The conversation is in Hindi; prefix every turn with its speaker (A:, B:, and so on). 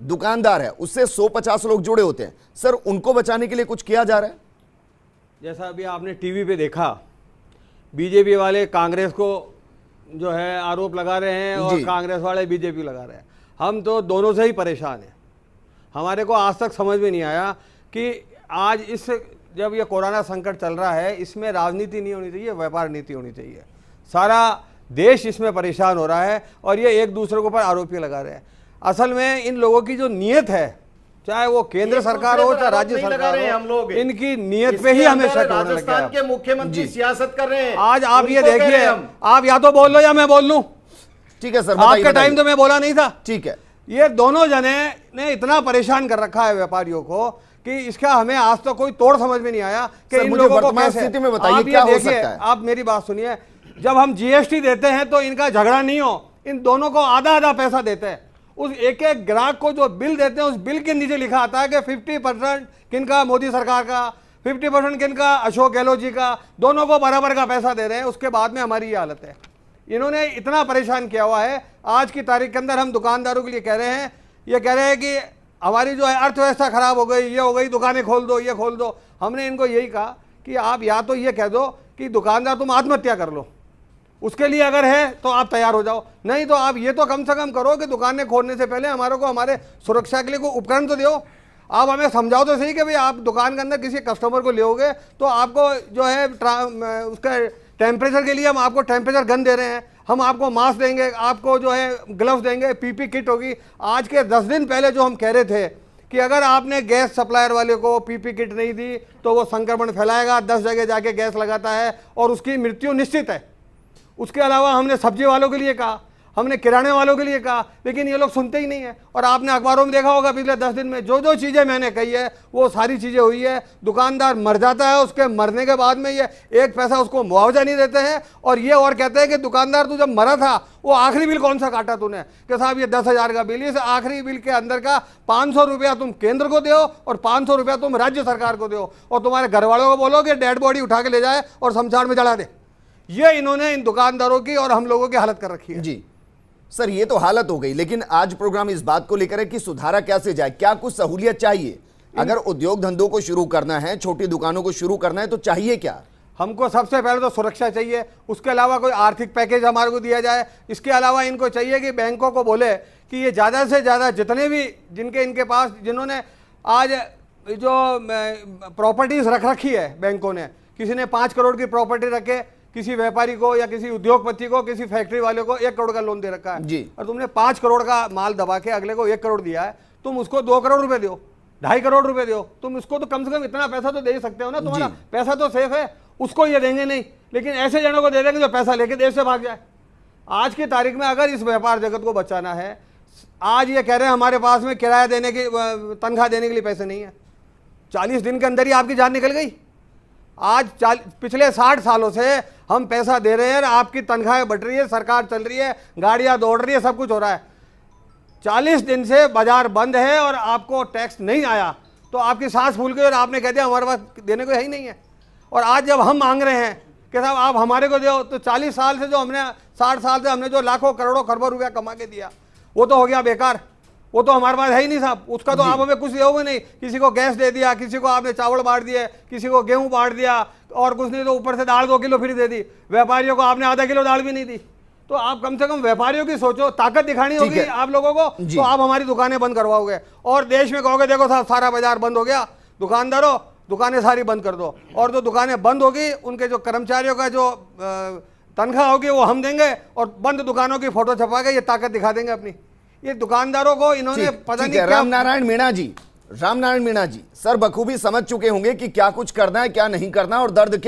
A: दुकानदार है, उससे 150 लोग जुड़े होते हैं। सर, उनको बचाने के लिए कुछ किया जा रहा है?
B: जैसा अभी आपने टीवी पे देखा, बीजेपी वाले कांग्रेस को जो है आरोप लगा रहे हैं और कांग्रेस वाले बीजेपी लगा रहे हैं। हम तो दोनों से ही परेशान हैं। हमारे को आज तक समझ में नहीं आया कि आज जब ये कोरोना संकट चल रहा है, इसमें राजनीति नहीं होनी चाहिए, व्यापार नीति होनी चाहिए। सारा देश इसमें परेशान हो रहा है और ये एक दूसरे के ऊपर आरोप लगा रहे हैं। असल में इन लोगों की जो नीयत है, चाहे वो केंद्र सरकार हो चाहे राज्य सरकार हो, हम लोग इनकी नीयत पे ही हमें शक होने लग गया।
C: राजस्थान के मुख्यमंत्री सियासत कर रहे हैं।
B: आज आप ये देखिए, आप या तो बोल लो या मैं बोल लूं।
A: ठीक है सर,
B: आपका टाइम तो मैं बोला नहीं था।
A: ठीक है।
B: ये दोनों जने ने इतना परेशान कर रखा है व्यापारियों को कि इसका हमें आज तक कोई तोड़ समझ में नहीं आया कि इन लोगों को कैसे।
A: स्थिति में बताइए क्या हो सकता है।
B: आप मेरी बात सुनिए, जब हम जीएसटी देते हैं तो इनका झगड़ा नहीं हो, इन दोनों को आधा आधा पैसा देते हैं। उस एक एक ग्राहक को जो बिल देते हैं, उस बिल के नीचे लिखा आता है कि 50% किनका मोदी सरकार का, 50% किनका अशोक गहलोत जी का, दोनों को बराबर का पैसा दे रहे हैं। उसके बाद में हमारी ये हालत है। इन्होंने इतना परेशान किया हुआ है। आज की तारीख के अंदर हम दुकानदारों के लिए कह रहे हैं, ये कह रहे हैं कि हमारी जो है अर्थव्यवस्था खराब हो गई, ये हो गई, दुकानें खोल दो, ये खोल दो। हमने इनको यही कहा कि आप या तो ये कह दो कि दुकानदार तुम आत्महत्या कर लो, उसके लिए अगर है तो आप तैयार हो जाओ, नहीं तो आप ये तो कम से कम करो कि दुकानें खोलने से पहले हमारे को हमारे सुरक्षा के लिए कोई उपकरण तो दो। आप हमें समझाओ तो सही कि भाई आप दुकान के अंदर किसी कस्टमर को लोगे तो आपको जो है उसका टेम्परेचर के लिए हम आपको टेम्परेचर गन दे रहे हैं, हम आपको मास्क देंगे, आपको जो है ग्लव्स देंगे, पीपी किट होगी। आज के 10 दिन पहले जो हम कह रहे थे कि अगर आपने गैस सप्लायर वाले को पीपी किट नहीं दी तो वो संक्रमण फैलाएगा, 10 जगह जाके गैस लगाता है और उसकी मृत्यु निश्चित है। उसके अलावा हमने सब्जी वालों के लिए कहा, हमने किराने वालों के लिए कहा, लेकिन ये लोग सुनते ही नहीं है। और आपने अखबारों में देखा होगा पिछले 10 दिन में जो जो चीज़ें मैंने कही है वो सारी चीज़ें हुई है। दुकानदार मर जाता है, उसके मरने के बाद में ये एक पैसा उसको मुआवजा नहीं देते हैं और ये और कहते हैं कि दुकानदार तू जब मरा था वो आखिरी बिल कौन सा काटा तूने, कि साहब ये 10,000 का बिल, इस आखिरी बिल के अंदर का 500 रुपया तुम केंद्र को दो और 500 रुपया तुम राज्य सरकार को दो और तुम्हारे घर वालों को बोलो कि डेड बॉडी उठा के ले जाए और शमशान में जला दे। ये इन्होंने इन दुकानदारों की और हम लोगों की हालत कर रखी है।
A: जी सर, ये तो हालत हो गई, लेकिन आज प्रोग्राम इस बात को लेकर है कि सुधारा कैसे जाए, क्या कुछ सहूलियत चाहिए? अगर उद्योग धंधों को शुरू करना है, छोटी दुकानों को शुरू करना है तो चाहिए क्या?
B: हमको सबसे पहले तो सुरक्षा चाहिए, उसके अलावा कोई आर्थिक पैकेज हमारे को दिया जाए। इसके अलावा इनको चाहिए कि बैंकों को बोले कि ये ज़्यादा से ज़्यादा जितने भी जिनके इनके पास जिन्होंने आज जो प्रॉपर्टीज़ रख रखी है बैंकों ने, किसी ने 5 करोड़ की प्रॉपर्टी रखे, किसी व्यापारी को या किसी उद्योगपति को, किसी फैक्ट्री वाले को 1 करोड़ का लोन दे रखा है
A: जी,
B: और तुमने 5 करोड़ का माल दबा के अगले को 1 करोड़ दिया है, तुम उसको 2 करोड़ रुपए दो, 2.5 करोड़ रुपए दो, तुम उसको तो कम से कम इतना पैसा तो दे ही सकते हो ना, तुम्हारा पैसा तो सेफ है। उसको ये देंगे नहीं, लेकिन ऐसे जनों को दे देंगे जो पैसा लेके देश से भाग जाए। आज की तारीख में अगर इस व्यापार जगत को बचाना है, आज ये कह रहे हैं हमारे पास में किराया देने की, तनख्वाह देने के लिए पैसे नहीं है। 40 दिन के अंदर ही आपकी जान निकल गई। आज पिछले 60 सालों से हम पैसा दे रहे हैं, आपकी तनख्वाहें बढ़ रही है, सरकार चल रही है, गाड़ियां दौड़ रही है, सब कुछ हो रहा है। 40 दिन से बाजार बंद है और आपको टैक्स नहीं आया तो आपकी सांस फूल गई और आपने कह दिया हमारे पास देने को है ही नहीं है। और आज जब हम मांग रहे हैं कि साहब आप हमारे को दो, तो 40 साल से जो हमने 60 साल से हमने जो लाखों करोड़ों खरबों रुपया कमा के दिया वो तो हो गया बेकार, वो तो हमारे पास है ही नहीं साहब। उसका तो आप हमें कुछ दोगे नहीं। किसी को गैस दे दिया, किसी को आपने चावल बांट दिए, किसी को गेहूं बांट दिया और कुछ नहीं तो ऊपर से दाल 2 किलो फ्री दे दी। व्यापारियों को आपने आधा किलो दाल भी नहीं दी। तो आप कम से कम व्यापारियों की सोचो, ताकत दिखानी होगी आप लोगों को, तो आप हमारी दुकानें बंद करवाओगे और देश में कहोगे देखो साहब सारा बाजार बंद हो गया, दुकानदारों दुकानें सारी बंद कर दो। और जो दुकानें बंद होगी उनके जो कर्मचारियों का जो तनख्वाह होगी वो हम देंगे और बंद दुकानों की फोटो छपा के ये ताकत दिखा देंगे अपनी। ये दुकानदारों को इन्होंने पता नहीं क्या।
A: रामनारायण मीणा जी सर बखूबी समझ चुके होंगे कि क्या कुछ करना है क्या नहीं करना और दर्द क्या